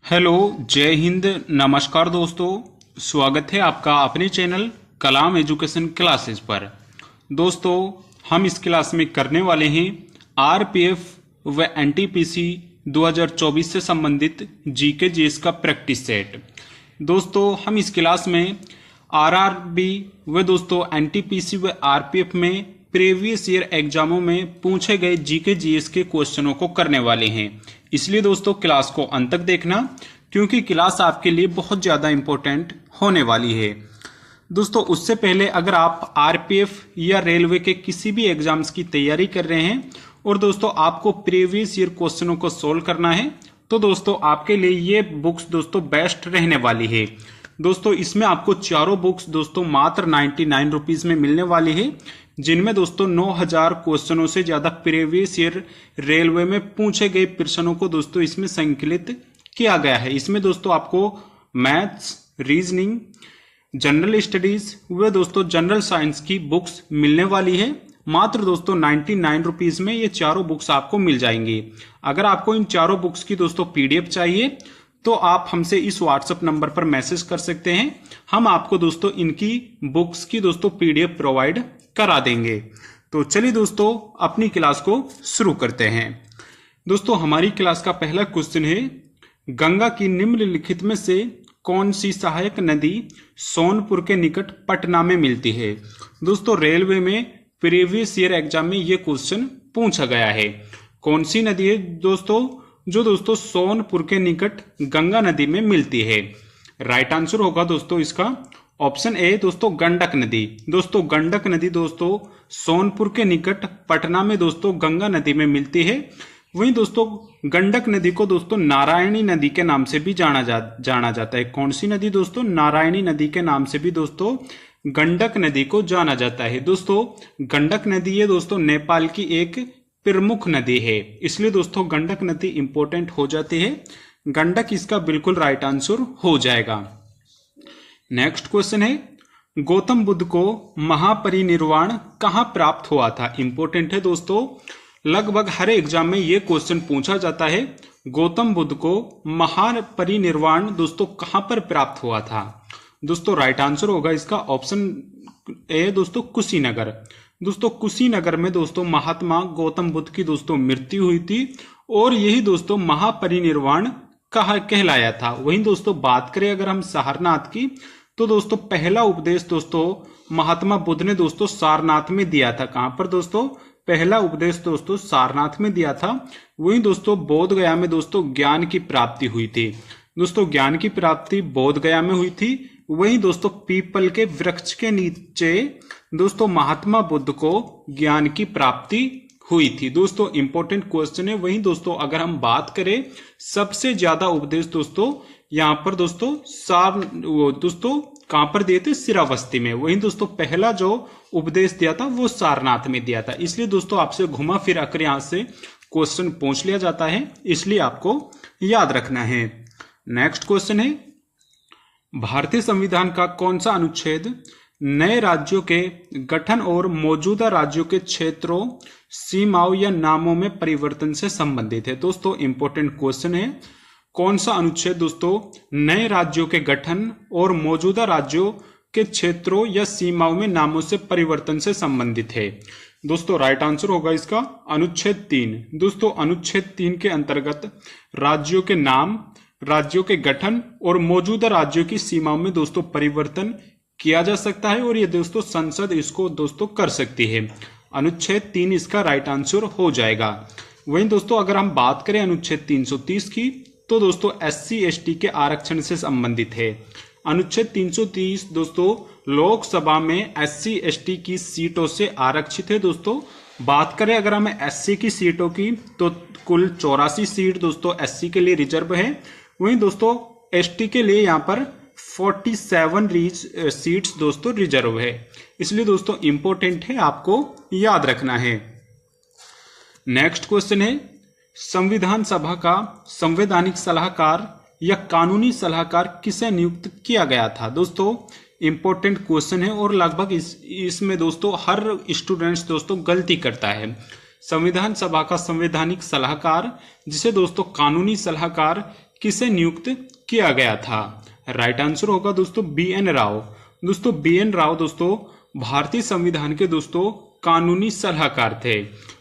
Hello, जय हिंद, नमस्कार दोस्तों। स्वागत है आपका अपने चैनल कलाम एजुकेशन क्लासेस पर। दोस्तों, हम इस क्लास में करने वाले हैं आरपीएफ व एनटीपीसी 2024 से संबंधित जीके जीएस का प्रैक्टिस सेट। दोस्तों, हम इस क्लास में आरआरबी व दोस्तों एनटीपीसी व आरपीएफ में प्रीवियस ईयर एग्जामों में पूछे गए जीके जीएस के क्वेश्चनों को करने वाले हैं। इसलिए दोस्तों क्लास को अंत तक देखना, क्योंकि क्लास आपके लिए बहुत ज्यादा इंपॉर्टेंट होने वाली है। दोस्तों, उससे पहले अगर आप आरपीएफ या रेलवे के किसी भी एग्जाम्स की तैयारी कर रहे हैं और दोस्तों आपको प्रीवियस ईयर क्वेश्चनों को सोल्व करना है, तो दोस्तों आपके लिए ये बुक्स दोस्तों बेस्ट रहने वाली है। दोस्तों, इसमें आपको चारों बुक्स दोस्तों मात्र 99 रुपीज में मिलने वाली है, जिनमें दोस्तों 9000 क्वेश्चनों से ज्यादा प्रीवियस ईयर रेलवे में पूछे गए प्रश्नों को दोस्तों इसमें संकलित किया गया है। इसमें दोस्तों आपको मैथ्स, रीजनिंग, जनरल स्टडीज व दोस्तों जनरल साइंस की बुक्स मिलने वाली है। मात्र दोस्तों 99 रुपीज में ये चारों बुक्स आपको मिल जाएंगी। अगर आपको इन चारों बुक्स की दोस्तों पीडीएफ चाहिए तो आप हमसे इस व्हाट्सएप नंबर पर मैसेज कर सकते हैं। हम आपको दोस्तों इनकी बुक्स की दोस्तों पीडीएफ प्रोवाइड करा देंगे। तो चलिए दोस्तों अपनी क्लास को शुरू करते हैं। दोस्तों, हमारी क्लास का पहला क्वेश्चन है, गंगा की निम्नलिखित में से कौन सी सहायक नदी सोनपुर के निकट पटना में मिलती है। दोस्तों, रेलवे में प्रीवियस ईयर एग्जाम में यह क्वेश्चन पूछा गया है। कौन सी नदी है दोस्तों जो दोस्तों सोनपुर के निकट गंगा नदी में मिलती है। राइट आंसर होगा दोस्तों इसका ऑप्शन ए दोस्तों गंडक नदी। दोस्तों गंडक नदी दोस्तों सोनपुर के निकट पटना में दोस्तों गंगा नदी में मिलती है। वहीं दोस्तों गंडक नदी को दोस्तों नारायणी नदी के नाम से भी जाना जाता है। कौन सी नदी दोस्तों? नारायणी नदी के नाम से भी दोस्तों गंडक नदी को जाना जाता है। दोस्तों गंडक नदी है दोस्तों नेपाल की एक प्रमुख नदी है, इसलिए दोस्तों गंडक नदी इंपॉर्टेंट हो जाती है। गंडक इसका बिल्कुल राइट आंसर हो जाएगा। नेक्स्ट क्वेश्चन है, गौतम बुद्ध को महापरिनिर्वाण कहां प्राप्त हुआ था। इंपॉर्टेंट है दोस्तों, लगभग हर एग्जाम में यह क्वेश्चन पूछा जाता है। गौतम बुद्ध को महापरिनिर्वाण दोस्तों कहां पर प्राप्त हुआ था। दोस्तों राइट आंसर होगा इसका ऑप्शन ए दोस्तों कुशीनगर। दोस्तों कुशीनगर में दोस्तों महात्मा गौतम बुद्ध की दोस्तों मृत्यु हुई थी और यही दोस्तों महापरिनिर्वाण कहलाया था। वहीं दोस्तों बात करें अगर हम सारनाथ की, तो दोस्तों पहला उपदेश दोस्तों महात्मा बुद्ध ने दोस्तों सारनाथ में दिया था। कहां पर दोस्तों? पहला उपदेश दोस्तों सारनाथ में दिया था। वहीं दोस्तों बोध गया में दोस्तों ज्ञान की प्राप्ति हुई थी। दोस्तों ज्ञान की प्राप्ति बोध गया में हुई थी। वहीं दोस्तों पीपल के वृक्ष के नीचे दोस्तों महात्मा बुद्ध को ज्ञान की प्राप्ति हुई थी। दोस्तों इंपॉर्टेंट क्वेश्चन है। वहीं दोस्तों अगर हम बात करें सबसे ज्यादा उपदेश दोस्तों यहां पर दोस्तों दोस्तों कहां पर दिए थे? सिरावस्ती में। वहीं दोस्तों पहला जो उपदेश दिया था वो सारनाथ में दिया था। इसलिए दोस्तों आपसे घुमा फिरा कर यहां से क्वेश्चन पूछ लिया जाता है, इसलिए आपको याद रखना है। नेक्स्ट क्वेश्चन है, भारतीय संविधान का कौन सा अनुच्छेद नए राज्यों के गठन और मौजूदा राज्यों के क्षेत्रों, सीमाओं या नामों में परिवर्तन से संबंधित है। दोस्तों इंपॉर्टेंट क्वेश्चन है, कौन सा अनुच्छेद दोस्तों नए राज्यों के गठन और मौजूदा राज्यों के क्षेत्रों या सीमाओं में नामों से परिवर्तन से संबंधित है। दोस्तों राइट आंसर होगा इसका अनुच्छेद 3। दोस्तों अनुच्छेद 3 के अंतर्गत राज्यों के नाम, राज्यों के गठन और मौजूदा राज्यों की सीमाओं में दोस्तों परिवर्तन किया जा सकता है और ये दोस्तों संसद इसको दोस्तों कर सकती है। अनुच्छेद 3 इसका राइट आंसर हो जाएगा। वहीं दोस्तों अगर हम बात करें अनुच्छेद 330 की, तो दोस्तों SC ST के आरक्षण से संबंधित है। अनुच्छेद 330 दोस्तों लोकसभा में SC ST की सीटों से आरक्षित है। दोस्तों बात करें अगर हमें SC की सीटों की, तो कुल 84 सीट दोस्तों SC के लिए रिजर्व है। वहीं दोस्तों ST के लिए यहाँ पर 47 सीट्स दोस्तों रिजर्व है। इसलिए दोस्तों इंपॉर्टेंट है, आपको याद रखना है। नेक्स्ट क्वेश्चन है, संविधान सभा का संवैधानिक सलाहकार या कानूनी सलाहकार किसे नियुक्त किया गया था। दोस्तों इंपॉर्टेंट क्वेश्चन है और लगभग इसमें दोस्तों हर स्टूडेंट्स दोस्तों गलती करता है। संविधान सभा का संवैधानिक सलाहकार, जिसे दोस्तों कानूनी सलाहकार किसे नियुक्त किया गया था? राइट आंसर होगा दोस्तों बी एन राव। दोस्तों बी एन राव दोस्तों भारतीय संविधान के दोस्तों कानूनी सलाहकार थे।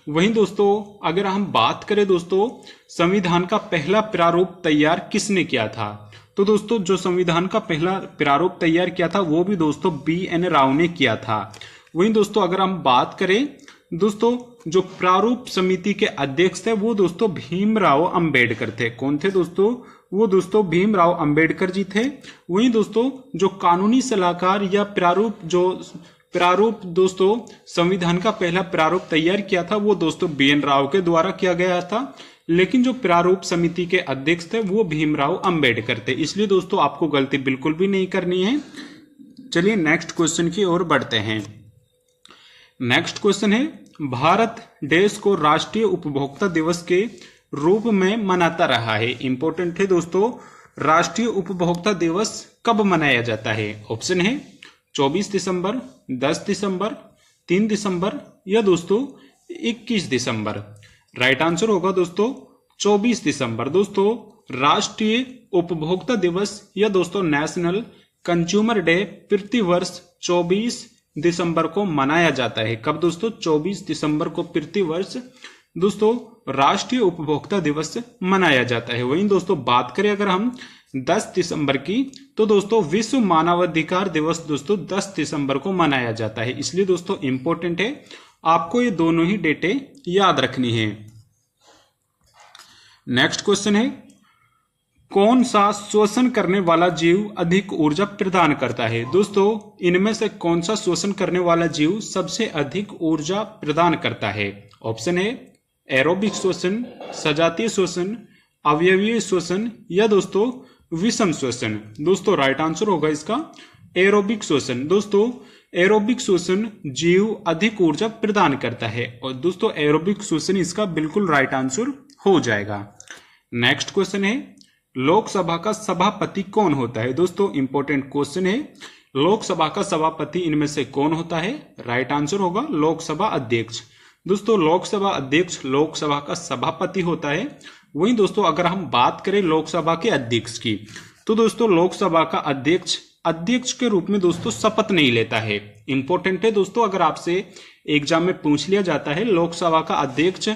वहीं दोस्तों अगर हम बात करें दोस्तों संविधान का पहला प्रारूप तैयार किसने किया था, तो दोस्तों जो संविधान का पहला प्रारूप तैयार किया था वो भी दोस्तों बी एन राव ने किया था। वहीं दोस्तों अगर हम बात करें दोस्तों जो प्रारूप समिति के अध्यक्ष थे वो दोस्तों भीमराव अंबेडकर थे। कौन थे दोस्तों? वो दोस्तों भीमराव अंबेडकर जी थे। वहीं दोस्तों जो कानूनी सलाहकार या प्रारूप दोस्तों संविधान का पहला प्रारूप तैयार किया था वो दोस्तों बी एन राव के द्वारा किया गया था, लेकिन जो प्रारूप समिति के अध्यक्ष थे वो भीमराव अंबेडकर थे। इसलिए दोस्तों आपको गलती बिल्कुल भी नहीं करनी है। चलिए नेक्स्ट क्वेश्चन की ओर बढ़ते हैं। नेक्स्ट क्वेश्चन है भारत देश को राष्ट्रीय उपभोक्ता दिवस के रूप में मनाता रहा है। इंपॉर्टेंट है दोस्तों, राष्ट्रीय उपभोक्ता दिवस कब मनाया जाता है? ऑप्शन है 24 दिसंबर, 10 दिसंबर, 3 दिसंबर या दोस्तों 21 दिसंबर। राइट आंसर होगा दोस्तों 24 दिसंबर। दोस्तों राष्ट्रीय उपभोक्ता दिवस या दोस्तों नेशनल कंज्यूमर डे प्रतिवर्ष 24 दिसंबर को मनाया जाता है। कब दोस्तों? 24 दिसंबर को प्रतिवर्ष दोस्तों राष्ट्रीय उपभोक्ता दिवस मनाया जाता है। वहीं दोस्तों बात करें अगर हम 10 दिसंबर की, तो दोस्तों विश्व मानवाधिकार दिवस दोस्तों 10 दिसंबर को मनाया जाता है। इसलिए दोस्तों इंपॉर्टेंट है, आपको ये दोनों ही डेटें याद रखनी है। नेक्स्ट क्वेश्चन है कौन सा शोषण करने वाला जीव अधिक ऊर्जा प्रदान करता है? दोस्तों इनमें से कौन सा शोषण करने वाला जीव सबसे अधिक ऊर्जा प्रदान करता है? ऑप्शन है एरोबिक शोषण, सजातीय शोषण, अवयवीय शोषण या दोस्तों विषम शोषण। दोस्तों राइट आंसर होगा इसका एरोबिक शोषण। दोस्तों एरोबिक शोषण जीव अधिक ऊर्जा प्रदान करता है और दोस्तों एरोबिक शोषण इसका बिल्कुल राइट आंसर हो जाएगा। नेक्स्ट क्वेश्चन है लोकसभा का सभापति कौन होता है? दोस्तों इंपॉर्टेंट क्वेश्चन है, लोकसभा का सभापति इनमें से कौन होता है? राइट आंसर होगा लोकसभा अध्यक्ष। दोस्तों लोकसभा अध्यक्ष लोकसभा का सभापति होता है। वहीं दोस्तों अगर हम बात करें लोकसभा के अध्यक्ष की, तो दोस्तों लोकसभा का अध्यक्ष के रूप में दोस्तों शपथ नहीं लेता है। इंपॉर्टेंट है दोस्तों, अगर आपसे एग्जाम में पूछ लिया जाता है लोकसभा का अध्यक्ष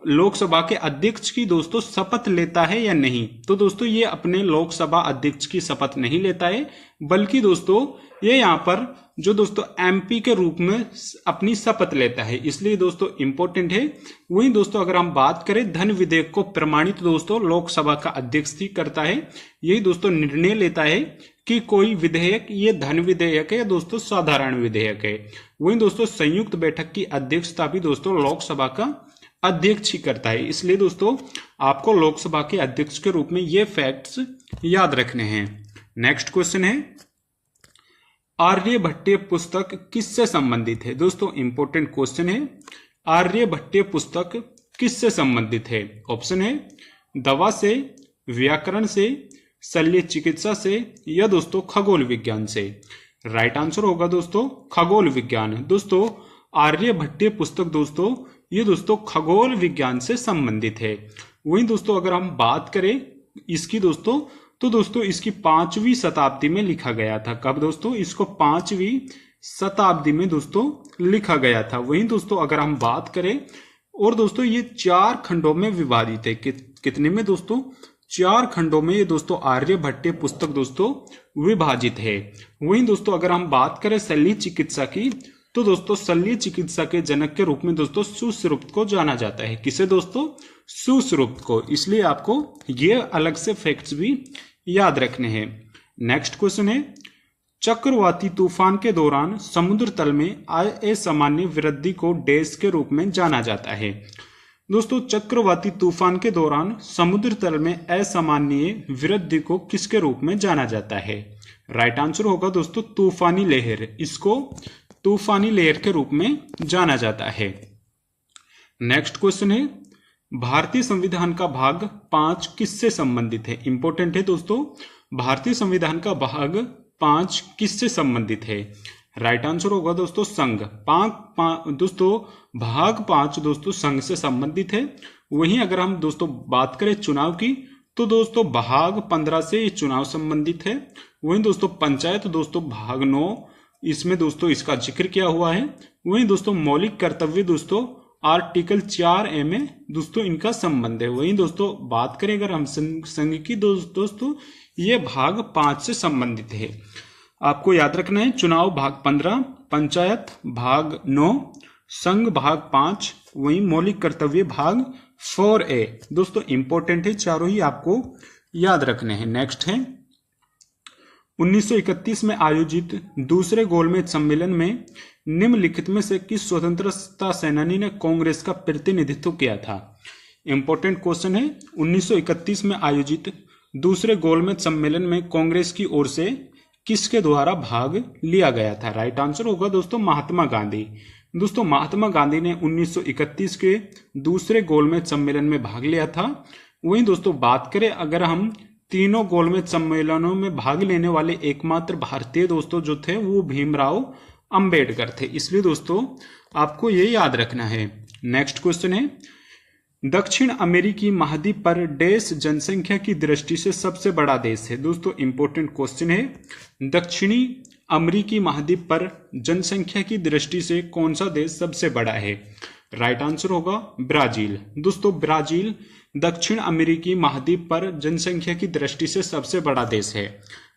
लोकसभा के अध्यक्ष की दोस्तों शपथ लेता है या नहीं, तो दोस्तों ये अपने लोकसभा अध्यक्ष की शपथ नहीं लेता है, बल्कि दोस्तों ये यहाँ पर जो दोस्तों एमपी के रूप में अपनी शपथ लेता है। इसलिए दोस्तों इंपॉर्टेंट है। वहीं दोस्तों अगर हम बात करें धन विधेयक को प्रमाणित दोस्तों लोकसभा का अध्यक्ष ही करता है। यही दोस्तों निर्णय लेता है कि कोई विधेयक ये धन विधेयक है या दोस्तों साधारण विधेयक है। वहीं दोस्तों संयुक्त बैठक की अध्यक्षता भी दोस्तों लोकसभा का अध्यक्ष ही करता है। इसलिए दोस्तों आपको लोकसभा के अध्यक्ष के रूप में ये फैक्ट्स याद रखने हैं। नेक्स्ट क्वेश्चन है आर्यभट्टीय पुस्तक किससे संबंधित है? दोस्तों इंपॉर्टेंट क्वेश्चन है, आर्यभट्टीय पुस्तक किससे संबंधित है? ऑप्शन है दवा से, व्याकरण से, शल्य चिकित्सा से या दोस्तों खगोल विज्ञान से। राइट आंसर होगा दोस्तों खगोल विज्ञान। दोस्तों आर्यभट्टीय पुस्तक दोस्तों ये दोस्तों खगोल विज्ञान से संबंधित है। वहीं दोस्तों अगर हम बात करें इसकी दोस्तों, तो दोस्तों इसकी 5वीं शताब्दी में लिखा गया था। कब दोस्तों? इसको 5वीं शताब्दी में दोस्तों लिखा गया था। वहीं दोस्तों अगर हम बात करें और दोस्तों ये 4 खंडों में विभाजित है। कितने में दोस्तों? 4 खंडों में ये दोस्तों आर्यभट्टीय पुस्तक दोस्तों विभाजित है। वहीं दोस्तों अगर हम बात करें शल्य चिकित्सा की, तो दोस्तों शल्य चिकित्सा के जनक के रूप में दोस्तों सुश्रुत को जाना जाता है। किसे दोस्तों? सुश्रुत को। इसलिए आपको ये अलग से फैक्ट्स भी याद रखने हैं। नेक्स्ट क्वेश्चन है चक्रवाती तूफान के दौरान समुद्र तल में आए असामान्य वृद्धि को डैश के रूप में जाना जाता है। दोस्तों चक्रवाती तूफान के दौरान समुद्र तल में असामान्य वृद्धि को किसके रूप में जाना जाता है? राइट आंसर होगा दोस्तों तूफानी लहर। इसको तूफानी लहर के रूप में जाना जाता है। नेक्स्ट क्वेश्चन है भारतीय संविधान का भाग 5 किससे संबंधित है? इंपॉर्टेंट है दोस्तों, भारतीय संविधान का भाग 5 किससे संबंधित है? राइट आंसर होगा दोस्तों संघ। दोस्तों भाग 5 दोस्तों संघ से संबंधित है। वहीं अगर हम दोस्तों बात करें चुनाव की, तो दोस्तों भाग 15 से चुनाव संबंधित है। वहीं दोस्तों पंचायत दोस्तों भाग 9, इसमें दोस्तों इसका जिक्र किया हुआ है। वहीं दोस्तों मौलिक कर्तव्य दोस्तों आर्टिकल 4A में दोस्तों इनका संबंध है। वहीं दोस्तों बात करें अगर हम संघ की दोस्तों ये भाग 5 से संबंधित है। आपको याद रखना है चुनाव भाग 15, पंचायत भाग 9, संघ भाग 5, वहीं मौलिक कर्तव्य भाग 4A दोस्तों इंपॉर्टेंट है, चारों ही आपको याद रखने हैं। नेक्स्ट है 1931 में आयोजित दूसरे गोलमेज सम्मेलन में निम्नलिखित में से किस स्वतंत्रता सेनानी ने कांग्रेस का प्रतिनिधित्व किया था। इंपॉर्टेंट क्वेश्चन है। 1931 में आयोजित दूसरे गोलमेज सम्मेलन में कांग्रेस की ओर से किसके द्वारा भाग लिया गया था। राइट आंसर होगा दोस्तों महात्मा गांधी। दोस्तों महात्मा गांधी ने 1931 के दूसरे गोलमेज सम्मेलन में भाग लिया था। वहीं दोस्तों बात करें अगर हम तीनों गोलमेज सम्मेलनों में भाग लेने वाले एकमात्र भारतीय दोस्तों जो थे वो भीमराव अंबेडकर थे, इसलिए दोस्तों आपको ये याद रखना है। नेक्स्ट क्वेश्चन है दक्षिण अमेरिकी महाद्वीप पर देश जनसंख्या की दृष्टि से सबसे बड़ा देश है। दोस्तों इंपॉर्टेंट क्वेश्चन है दक्षिणी अमेरिकी महाद्वीप पर जनसंख्या की दृष्टि से कौन सा देश सबसे बड़ा है। राइट आंसर होगा ब्राजील। दोस्तों ब्राजील दक्षिण अमेरिकी महाद्वीप पर जनसंख्या की दृष्टि से सबसे बड़ा देश है।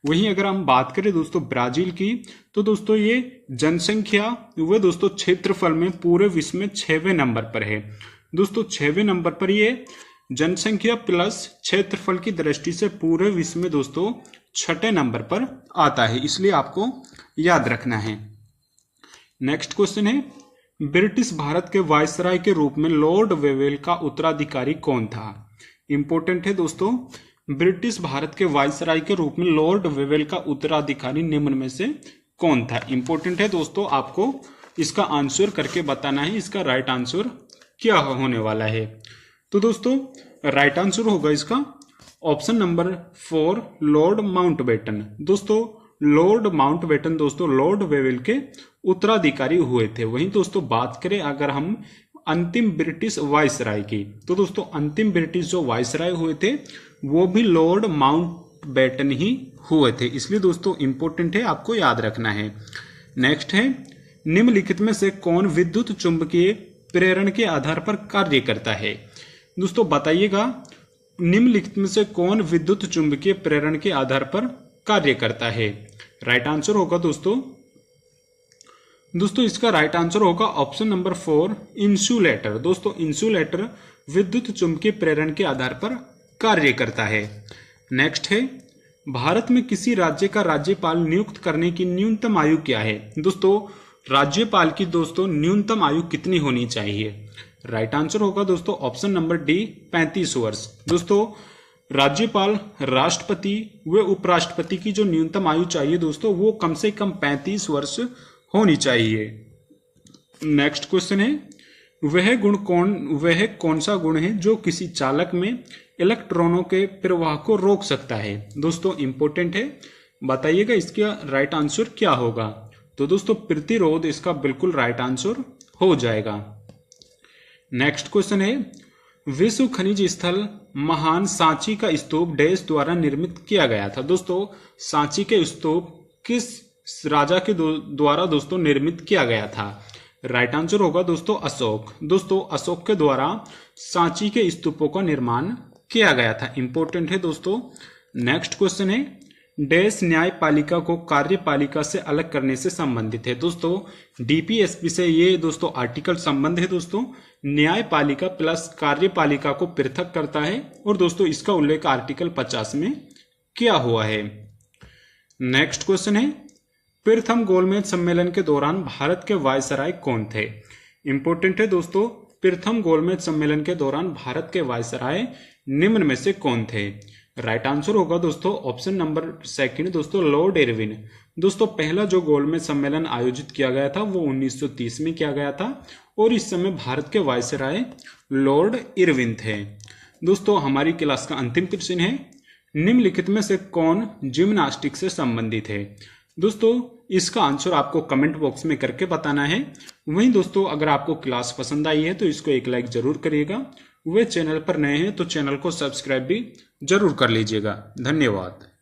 वहीं अगर हम बात करें दोस्तों ब्राजील की तो दोस्तों ये जनसंख्या व दोस्तों क्षेत्रफल में पूरे विश्व में 6वें नंबर पर है। दोस्तों 6वें नंबर पर ये जनसंख्या प्लस क्षेत्रफल की दृष्टि से पूरे विश्व में दोस्तों 6ठे नंबर पर आता है, इसलिए आपको याद रखना है। नेक्स्ट क्वेश्चन है ब्रिटिश भारत के वायसराय के रूप में लॉर्ड वेवेल का उत्तराधिकारी कौन था। इंपॉर्टेंट है दोस्तों ब्रिटिश भारत के वायसराय के रूप में लॉर्ड वेवेल का उत्तराधिकारी निम्न में से कौन था। इंपॉर्टेंट है दोस्तों आपको इसका आंसर करके बताना है इसका राइट आंसर क्या होने वाला है। तो दोस्तों राइट आंसर होगा इसका ऑप्शन नंबर 4 लॉर्ड माउंटबेटन। दोस्तों लॉर्ड माउंटबेटन दोस्तों लॉर्ड वेवेल के उत्तराधिकारी हुए थे। वहीं दोस्तों बात करें अगर हम अंतिम ब्रिटिश वायसराय की तो दोस्तों अंतिम ब्रिटिश जो वायसराय हुए थे वो भी लॉर्ड माउंटबेटन ही हुए थे, इसलिए दोस्तों इंपॉर्टेंट है आपको याद रखना है। नेक्स्ट है निम्नलिखित में से कौन विद्युत चुंबकीय प्रेरण के आधार पर कार्य करता है। दोस्तों बताइएगा निम्नलिखित में से कौन विद्युत चुंबकीय प्रेरण के आधार पर कार्य करता है। राइट आंसर होगा दोस्तों इसका राइट आंसर होगा ऑप्शन नंबर 4 इंसुलेटर। दोस्तों इंसुलेटर विद्युत चुंबकीय प्रेरण के आधार पर कार्य करता है। नेक्स्ट है भारत में किसी राज्य का राज्यपाल नियुक्त करने की न्यूनतम आयु क्या है। दोस्तों राज्यपाल की दोस्तों न्यूनतम आयु कितनी होनी चाहिए। राइट आंसर होगा दोस्तों ऑप्शन नंबर डी 35 वर्ष। दोस्तों राज्यपाल राष्ट्रपति व उपराष्ट्रपति की जो न्यूनतम आयु चाहिए दोस्तों वो कम से कम 35 वर्ष होनी चाहिए। नेक्स्ट क्वेश्चन है वह कौन सा गुण है जो किसी चालक में इलेक्ट्रॉनों के प्रवाह को रोक सकता है। दोस्तों इंपॉर्टेंट है बताइएगा इसका राइट आंसर क्या होगा। तो दोस्तों प्रतिरोध इसका बिल्कुल राइट आंसर हो जाएगा। नेक्स्ट क्वेश्चन है विश्व खनिज स्थल महान सांची का स्तूप डैश द्वारा निर्मित किया गया था। दोस्तों सांची के स्तूप किस राजा के द्वारा दोस्तों निर्मित किया गया था। राइट आंसर होगा दोस्तों अशोक। दोस्तों अशोक के द्वारा सांची के स्तूपों का निर्माण किया गया था। इंपॉर्टेंट है दोस्तों। नेक्स्ट क्वेश्चन है डैश न्यायपालिका को कार्यपालिका से अलग करने से संबंधित है। दोस्तों डीपीएसपी से ये दोस्तों आर्टिकल संबंध है। दोस्तों न्यायपालिका प्लस कार्यपालिका को पृथक करता है और दोस्तों इसका उल्लेख आर्टिकल 50 में किया हुआ है। नेक्स्ट क्वेश्चन है प्रथम गोलमेज सम्मेलन के दौरान भारत के वायसराय कौन थे। इंपॉर्टेंट है दोस्तों प्रथम गोलमेज सम्मेलन के दौरान भारत के वायसराय निम्न में से कौन थे। राइट आंसर होगा दोस्तों ऑप्शन नंबर 2 दोस्तों लॉर्ड इरविन। दोस्तों पहला जो गोलमेज सम्मेलन आयोजित किया गया था वो 1930 में किया गया था और इस समय भारत के वायसराय लॉर्ड इरविन थे। दोस्तों हमारी क्लास का अंतिम क्वेश्चन है निम्नलिखित में से कौन जिम्नास्टिक से संबंधित है। दोस्तों इसका आंसर आपको कमेंट बॉक्स में करके बताना है। वहीं दोस्तों अगर आपको क्लास पसंद आई है तो इसको एक लाइक जरूर करिएगा। वे चैनल पर नए हैं तो चैनल को सब्सक्राइब भी जरूर कर लीजिएगा। धन्यवाद।